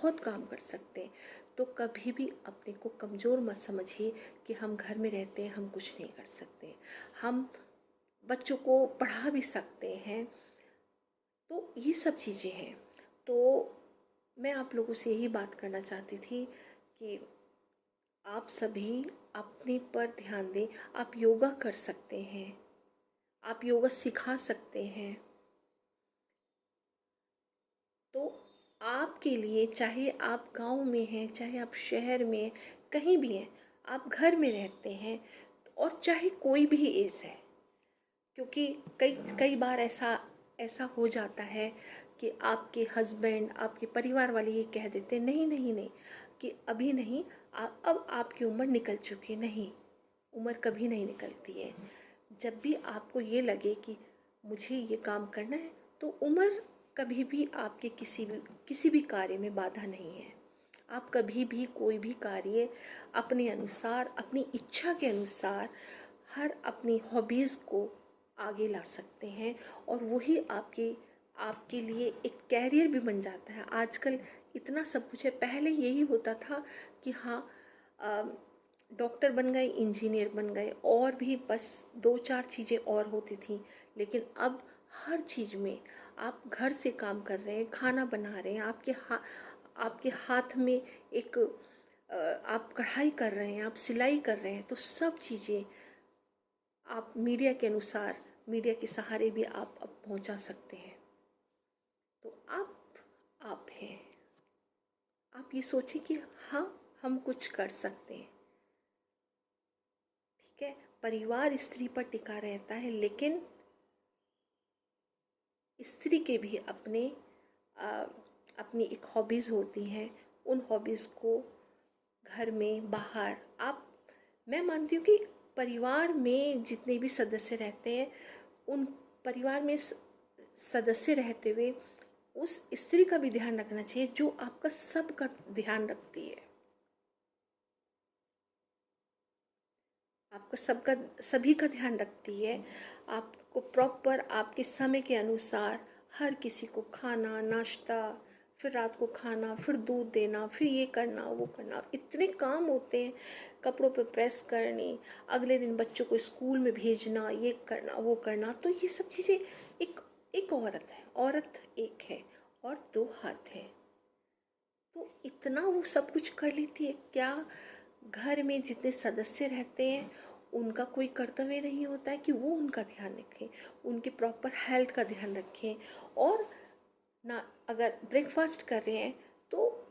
बहुत काम कर सकते हैं। तो कभी भी अपने को कमज़ोर मत समझिए कि हम घर में रहते हैं, हम कुछ नहीं कर सकते। हम बच्चों को पढ़ा भी सकते हैं। तो ये सब चीज़ें हैं। तो मैं आप लोगों से यही बात करना चाहती थी कि आप सभी अपने पर ध्यान दें। आप योगा कर सकते हैं, आप योगा सिखा सकते हैं। तो आपके लिए, चाहे आप गांव में हैं, चाहे आप शहर में, कहीं भी हैं, आप घर में रहते हैं, और चाहे कोई भी एज है, क्योंकि कई कई बार ऐसा ऐसा हो जाता है कि आपके हस्बैंड, आपके परिवार वाले ये कह देते हैं, नहीं नहीं नहीं, कि अभी नहीं, अब आपकी उम्र निकल चुकी है। नहीं, उम्र कभी नहीं निकलती है। जब भी आपको ये लगे कि मुझे ये काम करना है, तो उम्र कभी भी आपके किसी भी कार्य में बाधा नहीं है। आप कभी भी कोई भी कार्य अपने अनुसार, अपनी इच्छा के अनुसार, हर अपनी हॉबीज़ को आगे ला सकते हैं, और वही आपके आपके लिए एक कैरियर भी बन जाता है। आजकल इतना सब कुछ है। पहले यही होता था कि हाँ, डॉक्टर बन गए, इंजीनियर बन गए, और भी बस दो चार चीज़ें और होती थी। लेकिन अब हर चीज़ में आप घर से काम कर रहे हैं, खाना बना रहे हैं, आपके हाथ में एक आप कढ़ाई कर रहे हैं, आप सिलाई कर रहे हैं, तो सब चीज़ें आप मीडिया के अनुसार, मीडिया के सहारे भी आप अब पहुंचा सकते हैं। तो आप हैं। आप ये सोचिए कि हाँ, हम कुछ कर सकते हैं। ठीक है, परिवार स्त्री पर टिका रहता है, लेकिन स्त्री के भी अ, अपनी एक हॉबीज़ होती हैं। उन हॉबीज़ को घर में, बाहर, आप मैं मानती हूँ कि परिवार में जितने भी सदस्य रहते हैं, उन परिवार में सदस्य रहते हुए उस स्त्री का भी ध्यान रखना चाहिए जो आपका सबका ध्यान रखती है। आपका सबका, सभी का ध्यान रखती है। आपको प्रॉपर आपके समय के अनुसार हर किसी को खाना, नाश्ता, फिर रात को खाना, फिर दूध देना, फिर ये करना, वो करना, इतने काम होते हैं। कपड़ों पे प्रेस करनी, अगले दिन बच्चों को स्कूल में भेजना, ये करना, वो करना। तो ये सब चीज़ें, एक एक औरत है, औरत एक है और दो हाथ हैं, तो इतना वो सब कुछ कर लेती है। क्या घर में जितने सदस्य रहते हैं, उनका कोई कर्तव्य नहीं होता है कि वो उनका ध्यान रखें, उनके प्रॉपर हेल्थ का ध्यान रखें? और ना, अगर ब्रेकफास्ट कर रहे हैं तो